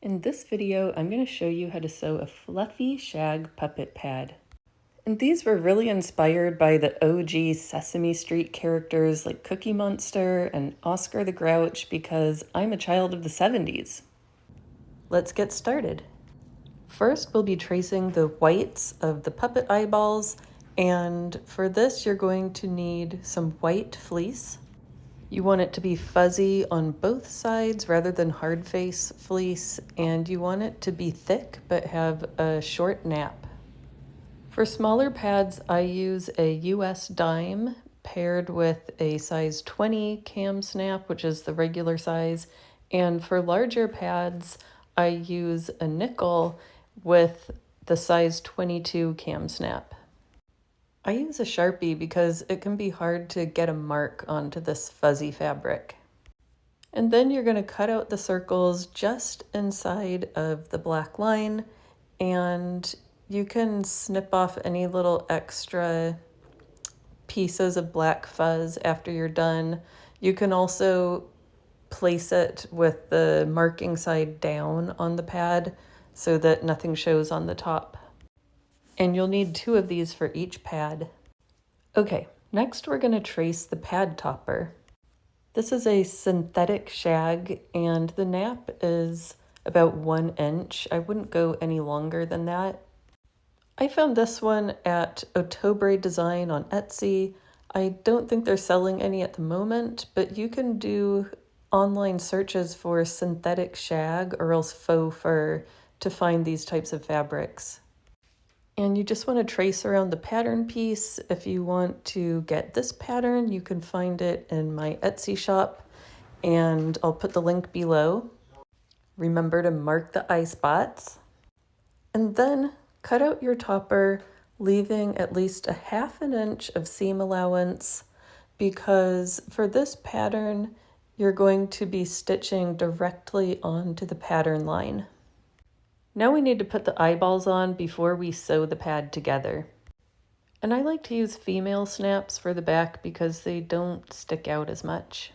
In this video, I'm going to show you how to sew a fluffy shag puppet pad. And these were really inspired by the OG Sesame Street characters like Cookie Monster and Oscar the Grouch because I'm a child of the 70s. Let's get started. First, we'll be tracing the whites of the puppet eyeballs, and for this, you're going to need some white fleece. You want it to be fuzzy on both sides rather than hard face fleece, and you want it to be thick but have a short nap. For smaller pads, I use a US dime paired with a size 20 cam snap, which is the regular size, and for larger pads, I use a nickel with the size 22 cam snap. I use a Sharpie because it can be hard to get a mark onto this fuzzy fabric. And then you're going to cut out the circles just inside of the black line, and you can snip off any little extra pieces of black fuzz after you're done. You can also place it with the marking side down on the pad so that nothing shows on the top. And you'll need 2 of these for each pad. Okay, next we're going to trace the pad topper. This is a synthetic shag and the nap is about 1 inch. I wouldn't go any longer than that. I found this one at Otobre Design on Etsy. I don't think they're selling any at the moment, but you can do online searches for synthetic shag or else faux fur to find these types of fabrics. And you just want to trace around the pattern piece. If you want to get this pattern, you can find it in my Etsy shop, and I'll put the link below. Remember to mark the eye spots. And then cut out your topper, leaving at least a 1/2 inch of seam allowance, because for this pattern, you're going to be stitching directly onto the pattern line. Now we need to put the eyeballs on before we sew the pad together. And I like to use female snaps for the back because they don't stick out as much.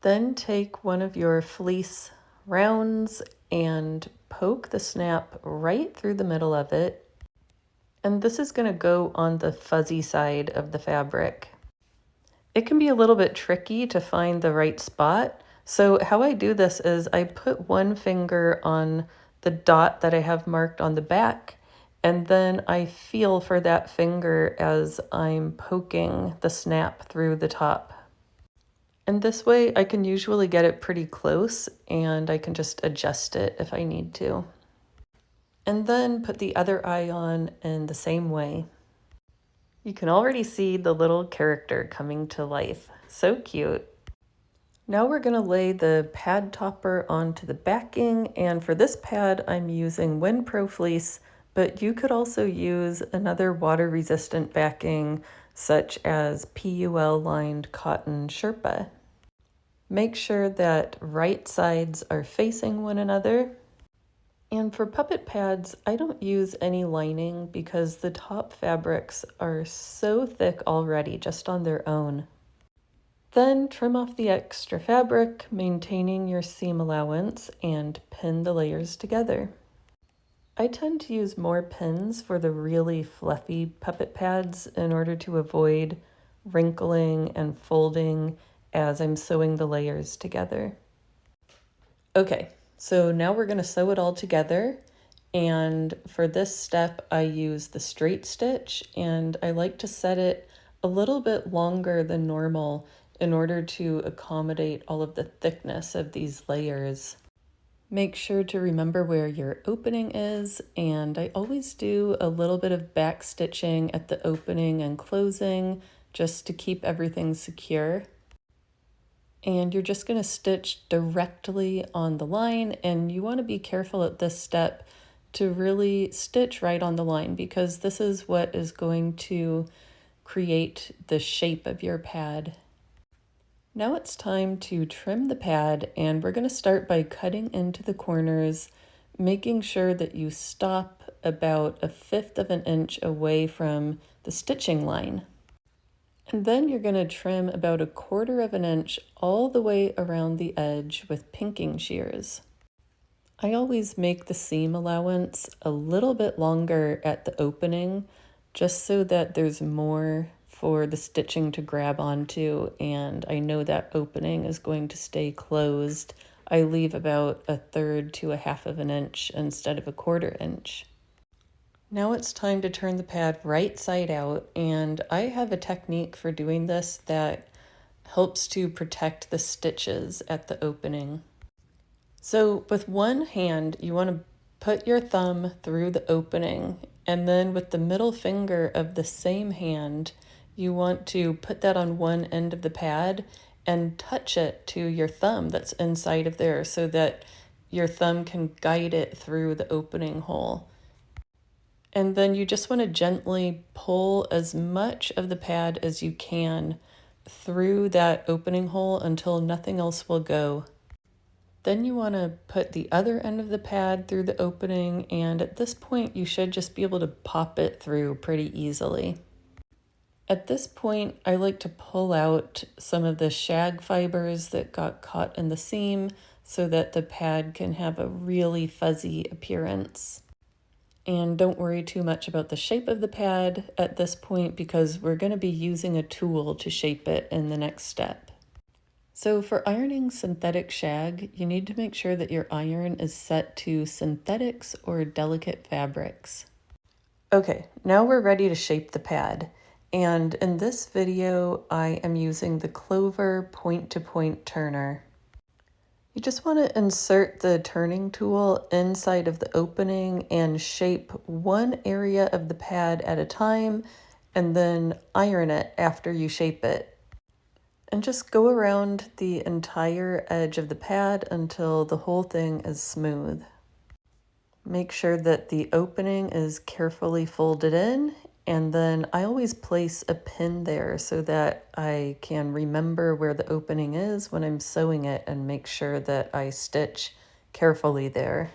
Then take one of your fleece rounds and poke the snap right through the middle of it. And this is going to go on the fuzzy side of the fabric. It can be a little bit tricky to find the right spot. So how I do this is I put one finger on the dot that I have marked on the back, and then I feel for that finger as I'm poking the snap through the top. And this way I can usually get it pretty close and I can just adjust it if I need to. And then put the other eye on in the same way. You can already see the little character coming to life. So cute. Now we're going to lay the pad topper onto the backing, and for this pad I'm using WinPro fleece, but you could also use another water-resistant backing such as PUL lined cotton Sherpa. Make sure that right sides are facing one another. And for puppet pads, I don't use any lining because the top fabrics are so thick already just on their own. Then trim off the extra fabric, maintaining your seam allowance, and pin the layers together. I tend to use more pins for the really fluffy puppet pads in order to avoid wrinkling and folding as I'm sewing the layers together. Okay, so now we're going to sew it all together, and for this step I use the straight stitch, and I like to set it a little bit longer than normal in order to accommodate all of the thickness of these layers. Make sure to remember where your opening is, and I always do a little bit of back stitching at the opening and closing just to keep everything secure. And you're just going to stitch directly on the line, and you want to be careful at this step to really stitch right on the line because this is what is going to create the shape of your pad. Now it's time to trim the pad, and we're going to start by cutting into the corners, making sure that you stop about 1/5 of an inch away from the stitching line. And then you're going to trim about 1/4 of an inch all the way around the edge with pinking shears. I always make the seam allowance a little bit longer at the opening, just so that there's more for the stitching to grab onto, and I know that opening is going to stay closed. I leave about 1/3 to 1/2 of an inch instead of 1/4 inch. Now it's time to turn the pad right side out, and I have a technique for doing this that helps to protect the stitches at the opening. So with one hand, you want to put your thumb through the opening, and then with the middle finger of the same hand, you want to put that on one end of the pad and touch it to your thumb that's inside of there so that your thumb can guide it through the opening hole. And then you just want to gently pull as much of the pad as you can through that opening hole until nothing else will go. Then you want to put the other end of the pad through the opening, and at this point you should just be able to pop it through pretty easily. At this point, I like to pull out some of the shag fibers that got caught in the seam so that the pad can have a really fuzzy appearance. And don't worry too much about the shape of the pad at this point because we're going to be using a tool to shape it in the next step. So for ironing synthetic shag, you need to make sure that your iron is set to synthetics or delicate fabrics. Okay, now we're ready to shape the pad. And in this video, I am using the Clover point-to-point turner. You just want to insert the turning tool inside of the opening and shape one area of the pad at a time, and then iron it after you shape it. And just go around the entire edge of the pad until the whole thing is smooth. Make sure that the opening is carefully folded in, and then I always place a pin there so that I can remember where the opening is when I'm sewing it and make sure that I stitch carefully there.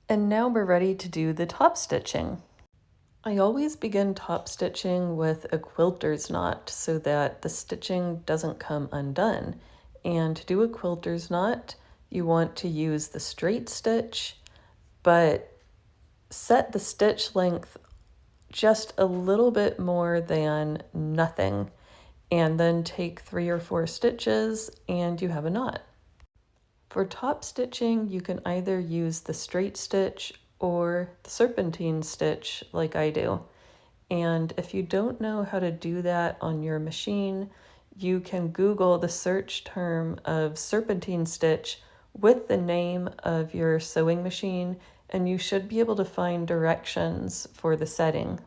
And now we're ready to do the top stitching. I always begin top stitching with a quilter's knot so that the stitching doesn't come undone. And to do a quilter's knot, you want to use the straight stitch, but set the stitch length just a little bit more than nothing, and then take 3 or 4 stitches and you have a knot. For top stitching, you can either use the straight stitch or the serpentine stitch like I do. And if you don't know how to do that on your machine, you can Google the search term of serpentine stitch with the name of your sewing machine, and you should be able to find directions for the setting.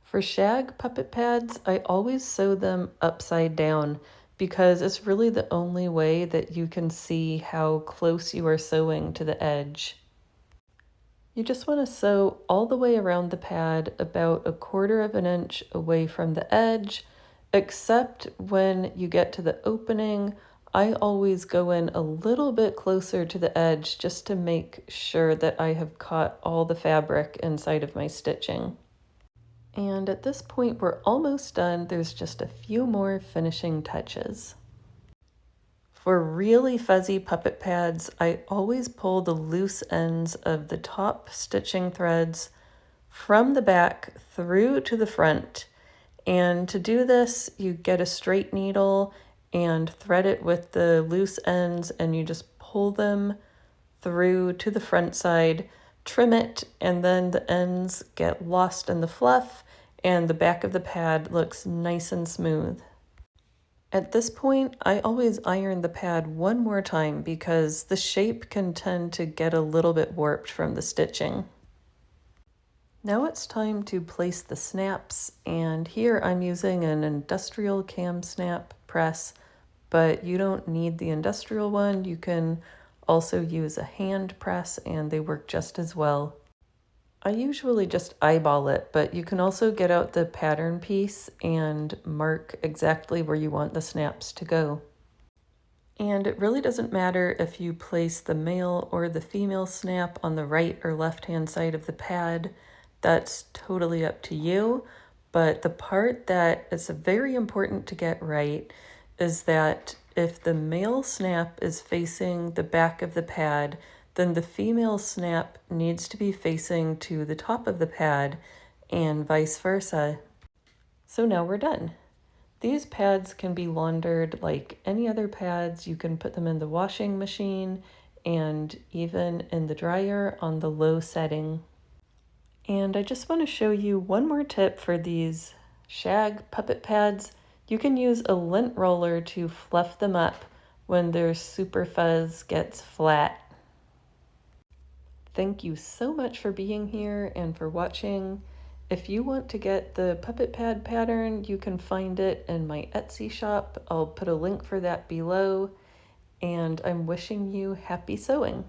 For shag puppet pads, I always sew them upside down because it's really the only way that you can see how close you are sewing to the edge. You just want to sew all the way around the pad about 1/4 of an inch away from the edge, except when you get to the opening. I always go in a little bit closer to the edge just to make sure that I have caught all the fabric inside of my stitching. And at this point, we're almost done. There's just a few more finishing touches. For really fuzzy puppet pads, I always pull the loose ends of the top stitching threads from the back through to the front. And to do this, you get a straight needle and thread it with the loose ends, and you just pull them through to the front side, trim it, and then the ends get lost in the fluff and the back of the pad looks nice and smooth. At this point, I always iron the pad one more time because the shape can tend to get a little bit warped from the stitching. Now it's time to place the snaps, and here I'm using an industrial cam snap press, but you don't need the industrial one. You can also use a hand press and they work just as well. I usually just eyeball it, but you can also get out the pattern piece and mark exactly where you want the snaps to go. And it really doesn't matter if you place the male or the female snap on the right or left-hand side of the pad. That's totally up to you. But the part that is very important to get right is that if the male snap is facing the back of the pad, then the female snap needs to be facing to the top of the pad and vice versa. So now we're done. These pads can be laundered like any other pads. You can put them in the washing machine and even in the dryer on the low setting. And I just want to show you one more tip for these Shag puppet pads. You can use a lint roller to fluff them up when their super fuzz gets flat. Thank you so much for being here and for watching. If you want to get the puppet pad pattern, you can find it in my Etsy shop. I'll put a link for that below. And I'm wishing you happy sewing.